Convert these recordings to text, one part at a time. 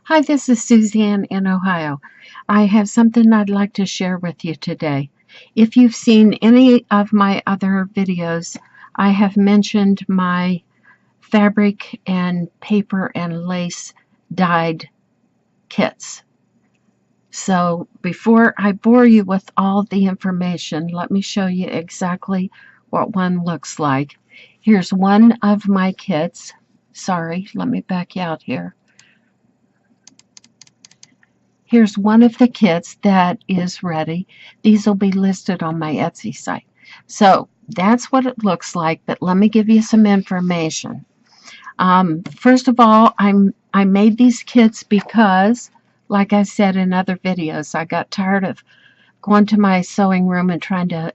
Hi, this is Suzanne in Ohio. I have something I'd like to share with you today. If you've seen any of my other videos, I have mentioned my fabric and paper and lace dyed kits. So before I bore you with all the information, let me show you exactly what one looks like. Here's one of my kits. Sorry, let me back you out here. Here's one of the kits that is ready. These will be listed on my Etsy site. So that's what it looks like, but let me give you some information. First of all, I made these kits because, like I said in other videos, I got tired of going to my sewing room and trying to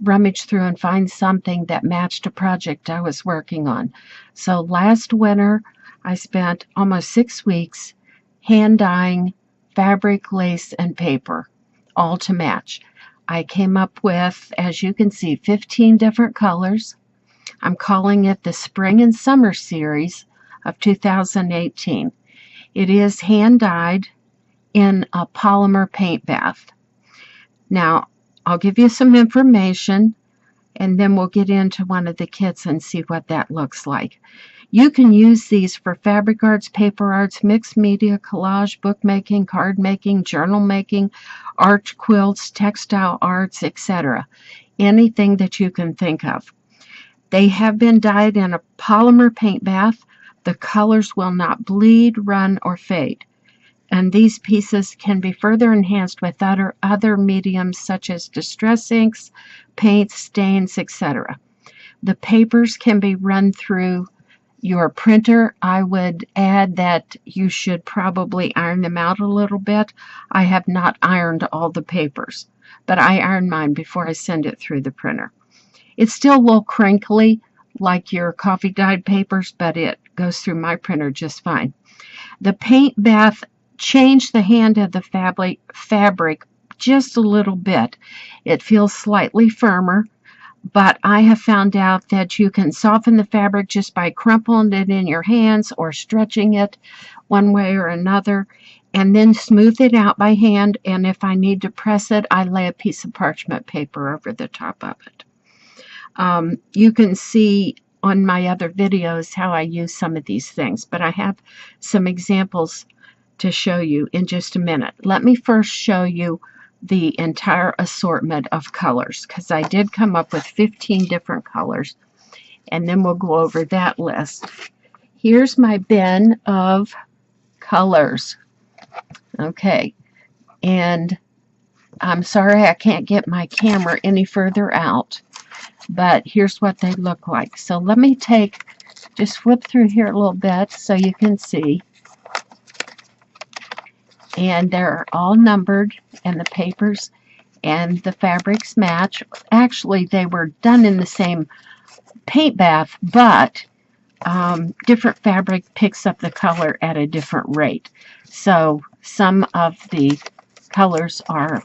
rummage through and find something that matched a project I was working on. So last winter, I spent almost 6 weeks hand dyeing fabric, lace, and paper, all to match. I came up with, as you can see, 15 different colors. I'm calling it the Spring and Summer Series of 2018. It is hand dyed in a polymer paint bath. Now, I'll give you some information and then we'll get into one of the kits and see what that looks like. You can use these for fabric arts, paper arts, mixed media, collage, bookmaking, card making, journal making, art quilts, textile arts, etc. Anything that you can think of. They have been dyed in a polymer paint bath. The colors will not bleed, run, or fade. And these pieces can be further enhanced with other mediums such as distress inks, paints, stains, etc. The papers can be run through your printer. I would add that you should probably iron them out a little bit. I have not ironed all the papers, but I iron mine before I send it through the printer. It's still a little crinkly like your coffee dyed papers, but it goes through my printer just fine. The paint bath changed the hand of the fabric just a little bit. It feels slightly firmer, but I have found out that you can soften the fabric just by crumpling it in your hands or stretching it one way or another, and then smooth it out by hand. And if I need to press it, I lay a piece of parchment paper over the top of it. You can see on my other videos how I use some of these things, but I have some examples to show you in just a minute. Let me first show you the entire assortment of colors, because I did come up with 15 different colors, and then we'll go over that list. Here's my bin of colors. Okay, and I'm sorry I can't get my camera any further out, but here's what they look like. So let me just flip through here a little bit so you can see. And they're all numbered, and the papers and the fabrics match. Actually, they were done in the same paint bath, but different fabric picks up the color at a different rate. So some of the colors are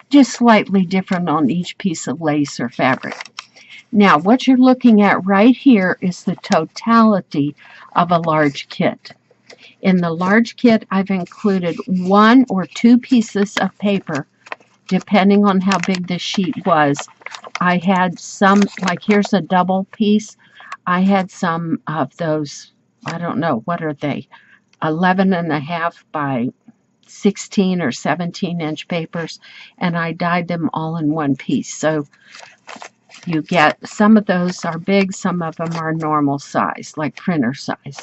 just slightly different on each piece of lace or fabric. Now, what you're looking at right here is the totality of a large kit. In the large kit, I've included 1 or 2 pieces of paper, depending on how big the sheet was. I had some, like here's a double piece. I had some of those, I don't know, what are they, 11.5 by 16 or 17-inch papers, and I dyed them all in one piece. So you get, some of those are big, some of them are normal size, like printer size.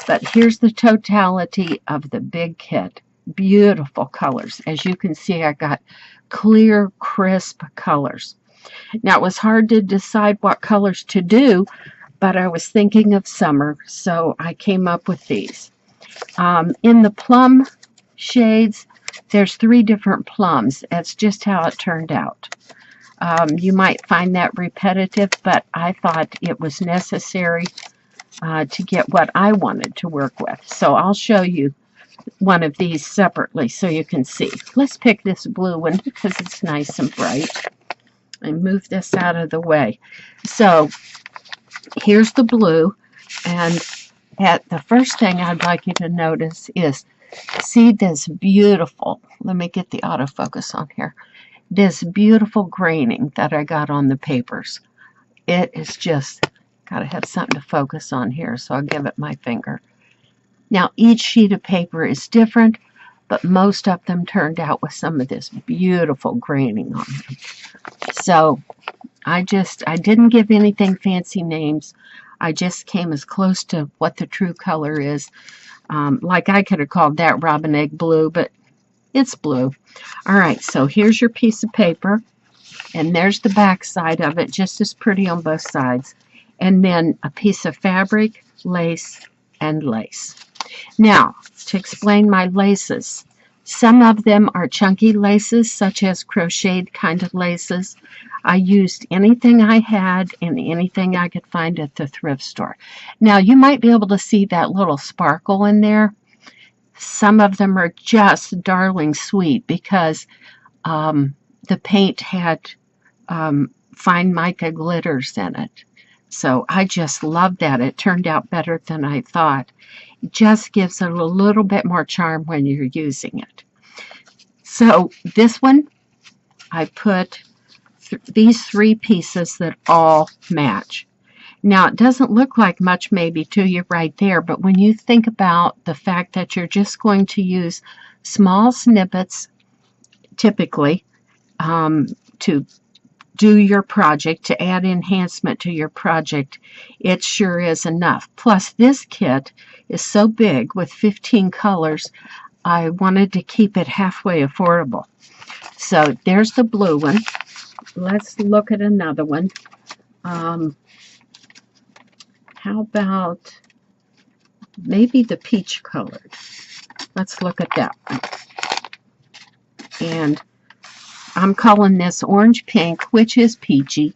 But here's the totality of the big kit. Beautiful colors. As you can see, I got clear, crisp colors. Now, it was hard to decide what colors to do, but I was thinking of summer, so I came up with these. In the plum shades, there's 3 different plums. That's just how it turned out. You might find that repetitive, but I thought it was necessary to get what I wanted to work with. So I'll show you one of these separately so you can see. Let's pick this blue one because it's nice and bright. And move this out of the way. So here's the blue, and the first thing I'd like you to notice is, see this beautiful, let me get the autofocus on here, this beautiful graining that I got on the papers. It is just, gotta have something to focus on here, so I'll give it my finger. Now each sheet of paper is different, but most of them turned out with some of this beautiful graining on them. So I didn't give anything fancy names. I just came as close to what the true color is. Like I could have called that robin egg blue, but it's blue. All right, so here's your piece of paper, and there's the back side of it, just as pretty on both sides. And then a piece of fabric, lace, and lace. Now, to explain my laces, some of them are chunky laces, such as crocheted kind of laces. I used anything I had and anything I could find at the thrift store. Now, you might be able to see that little sparkle in there. Some of them are just darling sweet because the paint had fine mica glitters in it. So I just loved that. It turned out better than I thought. It just gives it a little bit more charm when you're using it. So this one, I put these three pieces that all match. Now, it doesn't look like much maybe to you right there, but when you think about the fact that you're just going to use small snippets, typically, to do your project, to add enhancement to your project, it sure is enough. Plus, this kit is so big with 15 colors, I wanted to keep it halfway affordable. So there's the blue one. Let's look at another one. How about maybe the peach colored? Let's look at that one. And I'm calling this orange pink, which is peachy.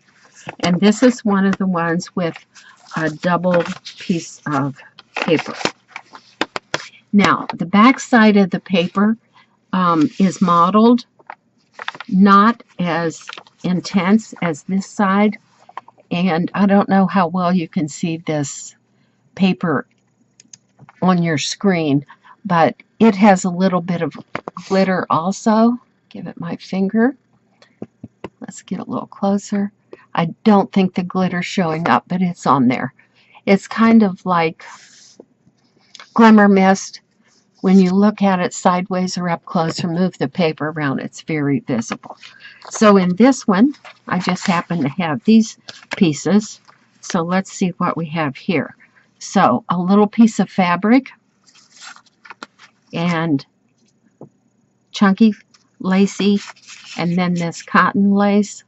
And this is one of the ones with a double piece of paper. Now, the back side of the paper is mottled, not as intense as this side. And I don't know how well you can see this paper on your screen, but it has a little bit of glitter also. Give it my finger. Let's get a little closer. I don't think the glitter's showing up, but it's on there. It's kind of like glimmer mist. When you look at it sideways or up close or move the paper around, it's very visible. So in this one, I just happen to have these pieces. So let's see what we have here. So a little piece of fabric and chunky, lacy, and then this cotton lace.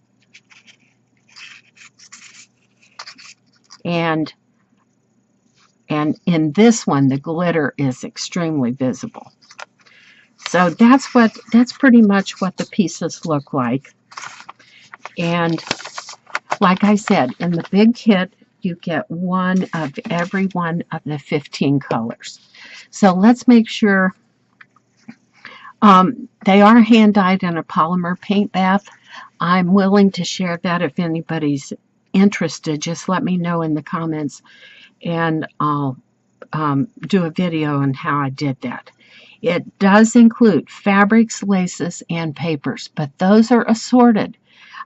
And in this one, the glitter is extremely visible. So that's pretty much what the pieces look like. And like I said, in the big kit, you get one of every one of the 15 colors. So let's make sure they are hand-dyed in a polymer paint bath. I'm willing to share that if anybody's interested. Just let me know in the comments, and I'll do a video on how I did that. It does include fabrics, laces, and papers, but those are assorted.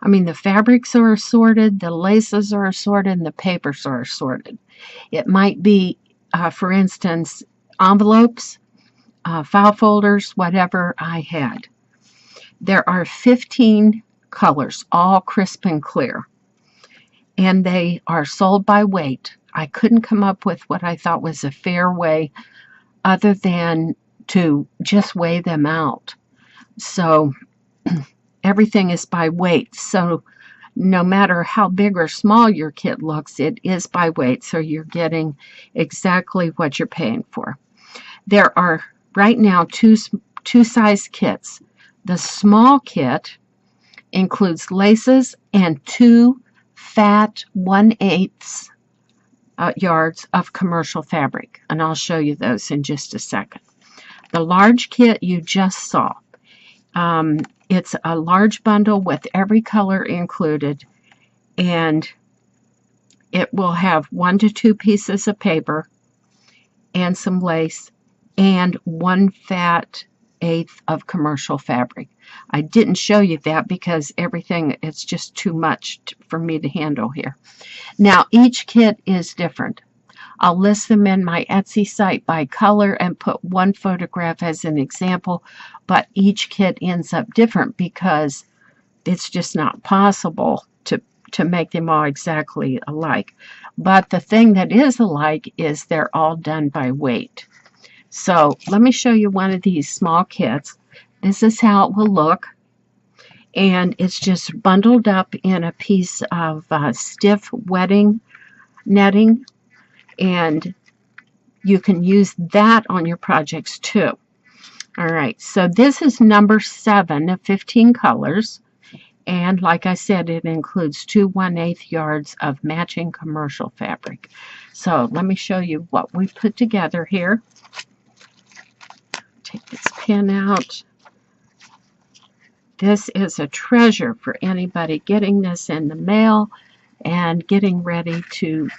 I mean, the fabrics are assorted, the laces are assorted, and the papers are assorted. It might be, for instance, envelopes, file folders, whatever I had. There are 15 colors, all crisp and clear, and they are sold by weight. I couldn't come up with what I thought was a fair way other than to just weigh them out. So everything is by weight. So no matter how big or small your kit looks, it is by weight. So you're getting exactly what you're paying for. There are right now two size kits. The small kit includes laces and 2 fat 1/8 yards of commercial fabric, and I'll show you those in just a second. The large kit you just saw. It's a large bundle with every color included, and it will have 1 to 2 pieces of paper and some lace and 1/8 of commercial fabric. I didn't show you that because everything, it's just too much for me to handle here. Now each kit is different. I'll list them in my Etsy site by color and put one photograph as an example, but each kit ends up different because it's just not possible to make them all exactly alike. But the thing that is alike is they're all done by weight. So let me show you one of these small kits. This is how it will look. And it's just bundled up in a piece of stiff wedding netting. And you can use that on your projects too. All right, so this is number 7 of 15 colors. And like I said, it includes 2 1/8 yards of matching commercial fabric. So let me show you what we put together here. Take this pin out. This is a treasure for anybody getting this in the mail and getting ready to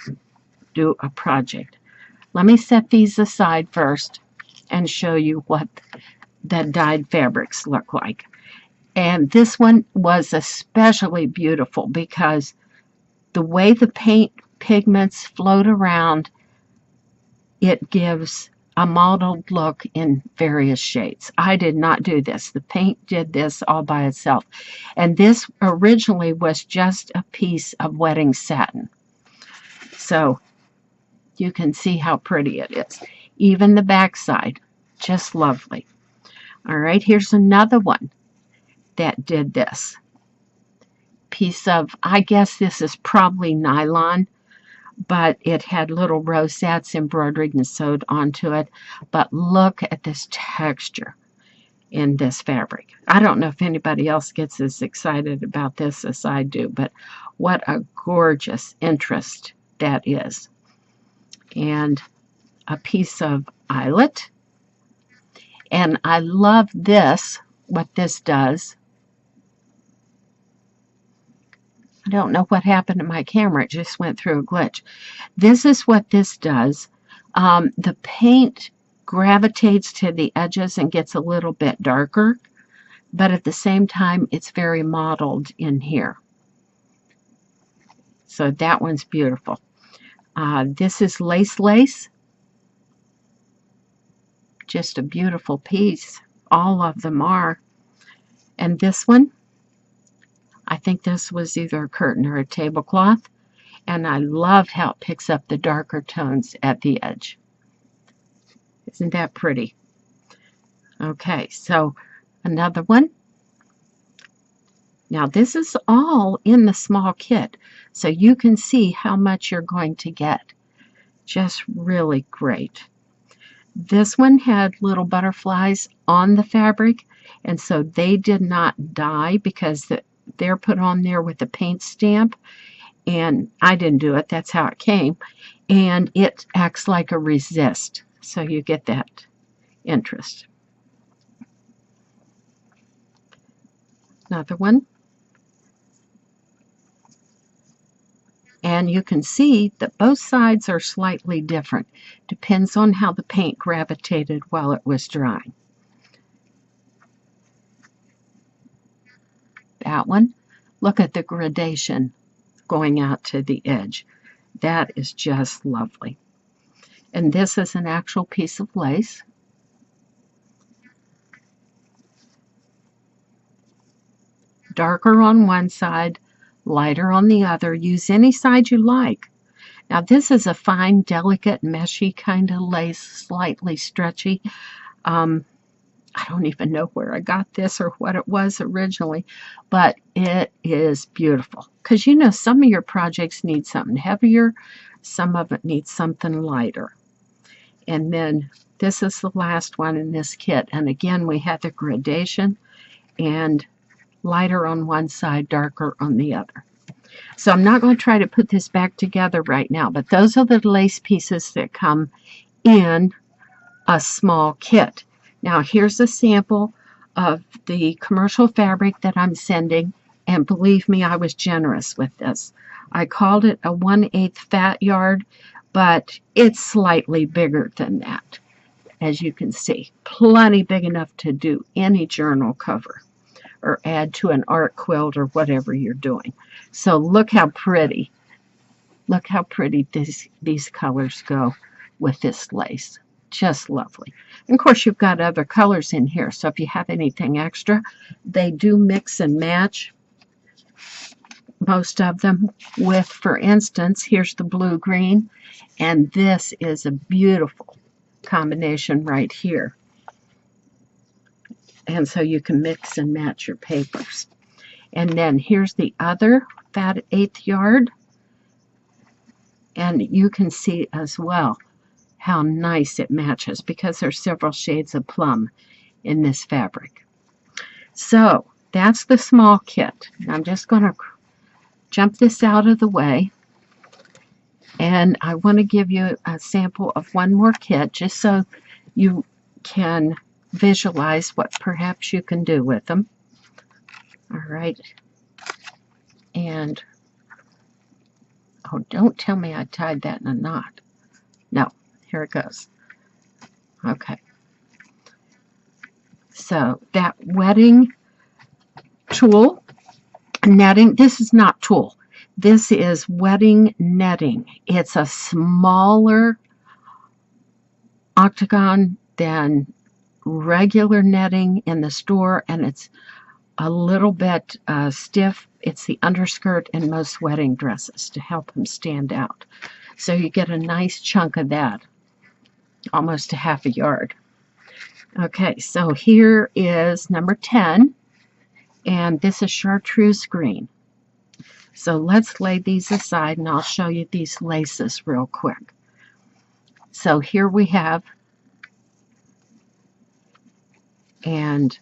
do a project. Let me set these aside first and show you what the dyed fabrics look like. And this one was especially beautiful because the way the paint pigments float around, it gives a mottled look in various shades. I did not do this. The paint did this all by itself. And this originally was just a piece of wedding satin. So you can see how pretty it is. Even the backside, just lovely. All right, here's another one that did this. Piece of, I guess this is probably nylon, but it had little rosettes embroidered and sewed onto it. But look at this texture in this fabric. I don't know if anybody else gets as excited about this as I do, but what a gorgeous interest that is. And a piece of eyelet. And I love this, what this does. I don't know what happened to my camera. It just went through a glitch. This is what this does. The paint gravitates to the edges and gets a little bit darker, but at the same time, it's very mottled in here. So that one's beautiful. This is lace. Just a beautiful piece. All of them are. And this one, I think this was either a curtain or a tablecloth, and I love how it picks up the darker tones at the edge. Isn't that pretty? Okay, so another one. Now this is all in the small kit, so you can see how much you're going to get. Just really great. This one had little butterflies on the fabric, and so they did not die because they're put on there with the paint stamp, and I didn't do it. That's how it came, and it acts like a resist, so you get that interest. Another one. And you can see that both sides are slightly different. Depends on how the paint gravitated while it was drying. That one, look at the gradation going out to the edge. That is just lovely. And this is an actual piece of lace. Darker on one side, lighter on the other. Use any side you like. Now this is a fine, delicate, meshy kind of lace, slightly stretchy. I don't even know where I got this or what it was originally, but it is beautiful. Because you know some of your projects need something heavier, some of it needs something lighter. And then this is the last one in this kit. And again, we have the gradation and lighter on one side, darker on the other. So I'm not going to try to put this back together right now, but those are the lace pieces that come in a small kit. Now here's a sample of the commercial fabric that I'm sending, and believe me, I was generous with this. I called it a 1/8 fat yard, but it's slightly bigger than that, as you can see. Plenty big enough to do any journal cover or add to an art quilt or whatever you're doing. So look how pretty. Look how pretty these colors go with this lace. Just lovely. And of course, you've got other colors in here, so if you have anything extra, they do mix and match, most of them, with, for instance, here's the blue-green, and this is a beautiful combination right here. And so you can mix and match your papers. And then here's the other fat 1/8 yard. And you can see as well how nice it matches because there's several shades of plum in this fabric. So that's the small kit. I'm just going to jump this out of the way. And I want to give you a sample of one more kit just so you can visualize what perhaps you can do with them. All right. And oh, don't tell me I tied that in a knot. No, here it goes. Okay. So that wetting tool, netting, this is not tulle. This is wetting netting. It's a smaller octagon than regular netting in the store, and it's a little bit stiff. It's the underskirt in most wedding dresses to help them stand out. So you get a nice chunk of that, almost a ½ yard. Okay, so here is number 10, and this is chartreuse green. So let's lay these aside, and I'll show you these laces real quick. So here we have, and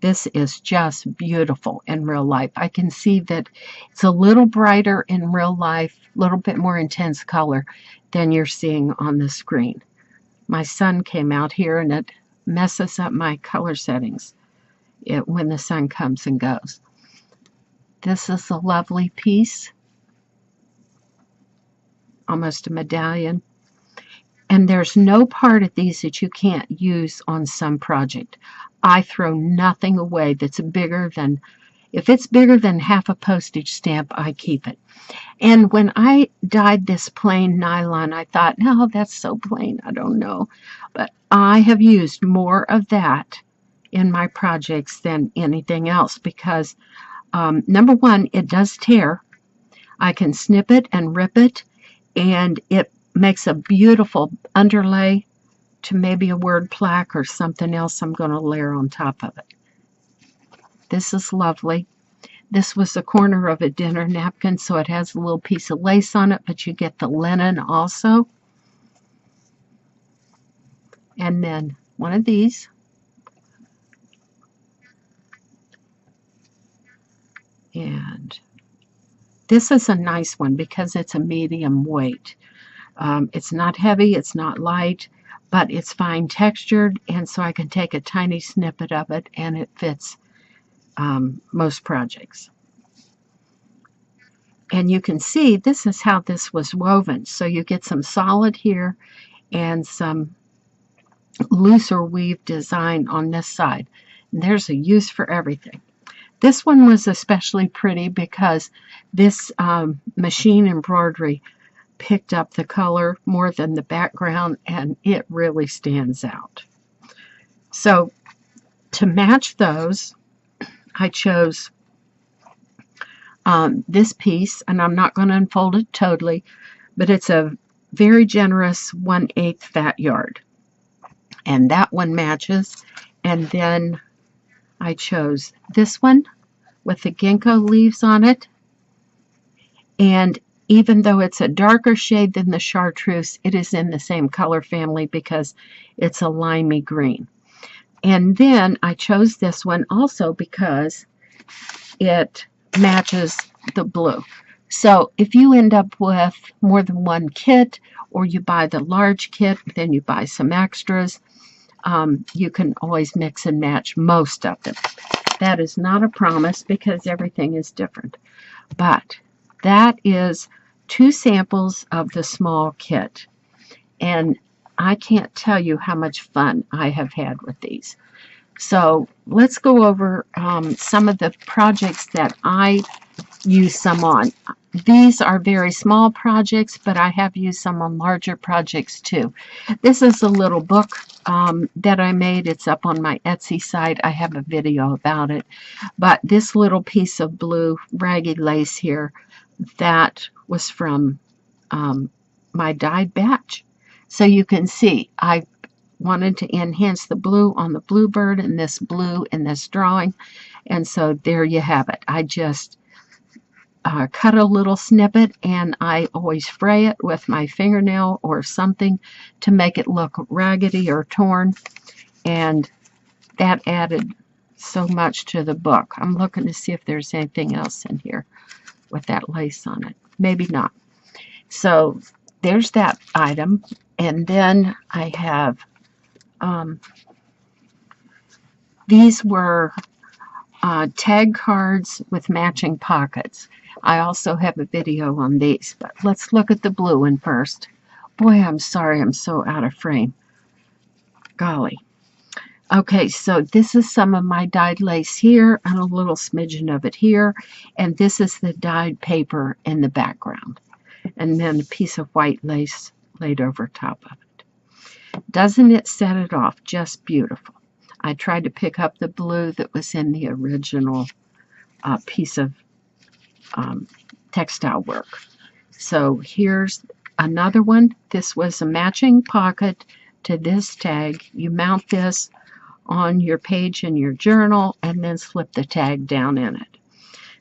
this is just beautiful in real life. I can see that it's a little brighter in real life, a little bit more intense color than you're seeing on the screen. My sun came out here and it messes up my color settings when the sun comes and goes. This is a lovely piece, almost a medallion. And there's no part of these that you can't use on some project. I throw nothing away that's bigger than, if it's bigger than half a postage stamp, I keep it. And when I dyed this plain nylon, I thought, no, that's so plain, I don't know. But I have used more of that in my projects than anything else because, number one, it does tear. I can snip it and rip it, and it makes a beautiful underlay to maybe a word plaque or something else I'm going to layer on top of it. This is lovely. This was the corner of a dinner napkin, so it has a little piece of lace on it, but you get the linen also. And then one of these. And this is a nice one because it's a medium weight. It's not heavy, it's not light, but it's fine textured, and so I can take a tiny snippet of it and it fits most projects. And you can see this is how this was woven. So you get some solid here and some looser weave design on this side. And there's a use for everything. This one was especially pretty because this machine embroidery picked up the color more than the background, and it really stands out. So to match those, I chose this piece, and I'm not going to unfold it totally, but it's a very generous 1/8 fat yard, and that one matches. And then I chose this one with the ginkgo leaves on it, and even though it's a darker shade than the chartreuse, it is in the same color family because it's a limey green. And then I chose this one also because it matches the blue. So if you end up with more than one kit, or you buy the large kit, then you buy some extras, you can always mix and match most of them. That is not a promise because everything is different. But that is 2 samples of the small kit, and I can't tell you how much fun I have had with these. So let's go over some of the projects that I use some on. These are very small projects, but I have used some on larger projects too. This is a little book that I made. It's up on my Etsy site. I have a video about it. But this little piece of blue ragged lace here, that was from my dyed batch. So you can see I wanted to enhance the blue on the bluebird and this blue in this drawing. And so there you have it. I just cut a little snippet, and I always fray it with my fingernail or something to make it look raggedy or torn, and that added so much to the book. I'm looking to see if there's anything else in here with that lace on it. Maybe not. So there's that item, and then I have these were tag cards with matching pockets. I also have a video on these, but let's look at the blue one first. Boy, I'm sorry I'm so out of frame. Golly. Okay, so this is some of my dyed lace here and a little smidgen of it here, and this is the dyed paper in the background, and then a piece of white lace laid over top of it. Doesn't it set it off just beautiful? I tried to pick up the blue that was in the original piece of textile work. So here's another one. This was a matching pocket to this tag. You mount this on your page in your journal and then slip the tag down in it.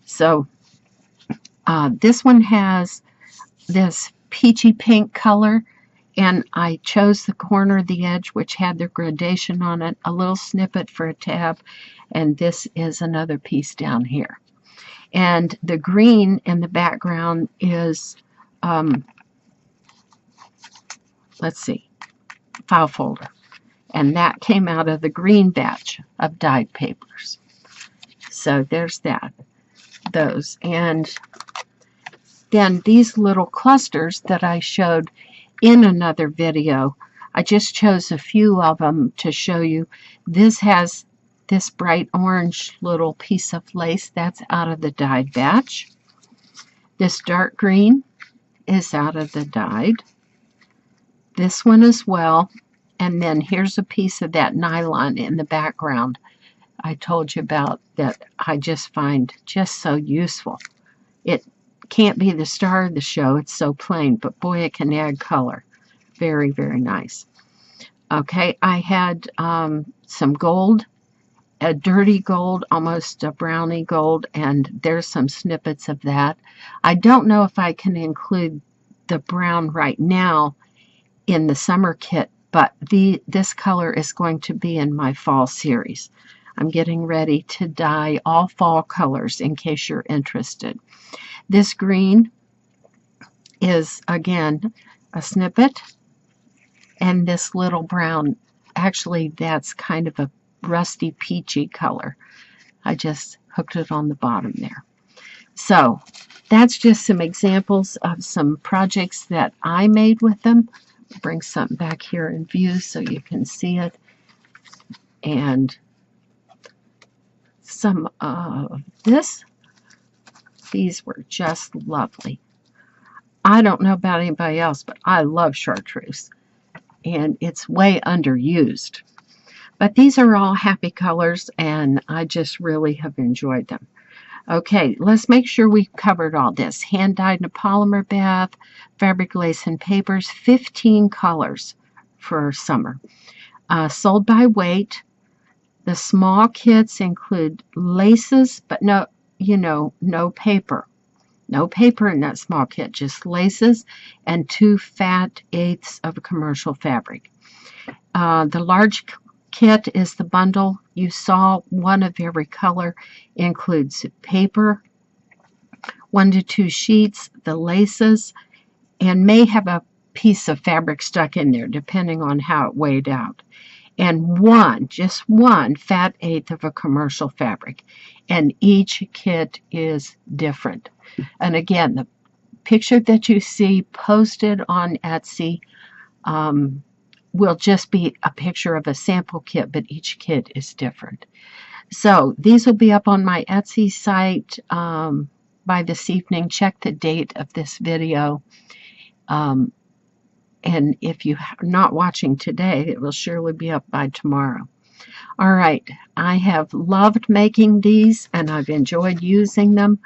So this one has this peachy pink color, and I chose the corner of the edge which had the gradation on it, a little snippet for a tab, and this is another piece down here. And the green in the background is, let's see, file folder. And that came out of the green batch of dyed papers. So there's that, those. And then these little clusters that I showed in another video, I just chose a few of them to show you. This has this bright orange little piece of lace that's out of the dyed batch. This dark green is out of the dyed. This one as well. And then here's a piece of that nylon in the background I told you about that I just find just so useful. It can't be the star of the show, it's so plain, but boy, it can add color. Very, very nice. Okay, I had some gold, a dirty gold, almost a brownie gold, and there's some snippets of that. I don't know if I can include the brown right now in the summer kit, but this color is going to be in my fall series. I'm getting ready to dye all fall colors in case you're interested. This green is, again, a snippet, and this little brown, actually that's kind of a rusty peachy color. I just hooked it on the bottom there. So that's just some examples of some projects that I made with them. I'll bring something back here in view so you can see it. And some of this, these were just lovely. I don't know about anybody else, but I love chartreuse, and it's way underused. But these are all happy colors, and I just really have enjoyed them. Okay, let's make sure we covered all this. Hand-dyed in a polymer bath, fabric, lace, and papers, 15 colors for summer. Sold by weight. The small kits include laces, but no paper. No paper in that small kit, just laces and 2 fat eighths of commercial fabric. The large kit is the bundle. You saw one of every color, includes paper, 1 to 2 sheets, the laces, and may have a piece of fabric stuck in there depending on how it weighed out. And just one fat eighth of a commercial fabric. And each kit is different. And again, the picture that you see posted on Etsy will just be a picture of a sample kit, but each kit is different. So these will be up on my Etsy site by this evening. Check the date of this video. And if you're not watching today, it will surely be up by tomorrow. All right, I have loved making these and I've enjoyed using them.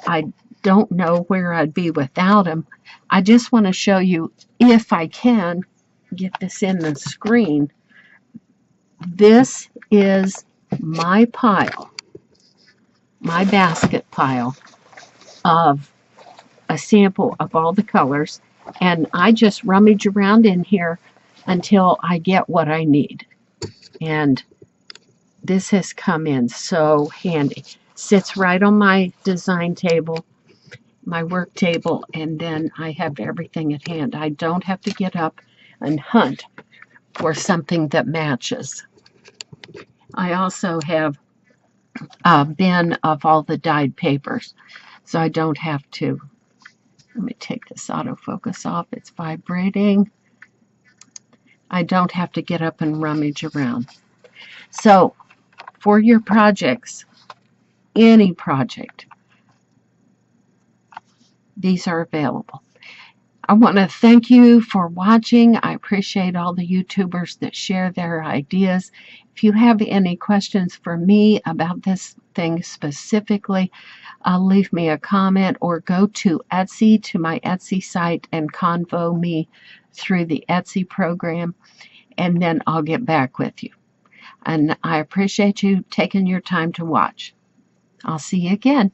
I don't know where I'd be without them. I just want to show you, if I can get this in the screen. This is my pile, my basket pile of a sample of all the colors, and I just rummage around in here until I get what I need. And this has come in so handy. Sits right on my design table, my work table, and then I have everything at hand. I don't have to get up and hunt for something that matches. I also have a bin of all the dyed papers, so I don't have to. Let me take this autofocus off. It's vibrating. I don't have to get up and rummage around. So for your projects, any project, these are available. I want to thank you for watching. I appreciate all the YouTubers that share their ideas. If you have any questions for me about this thing specifically, leave me a comment or go to Etsy, to my Etsy site, and convo me through the Etsy program, and then I'll get back with you. And I appreciate you taking your time to watch. I'll see you again.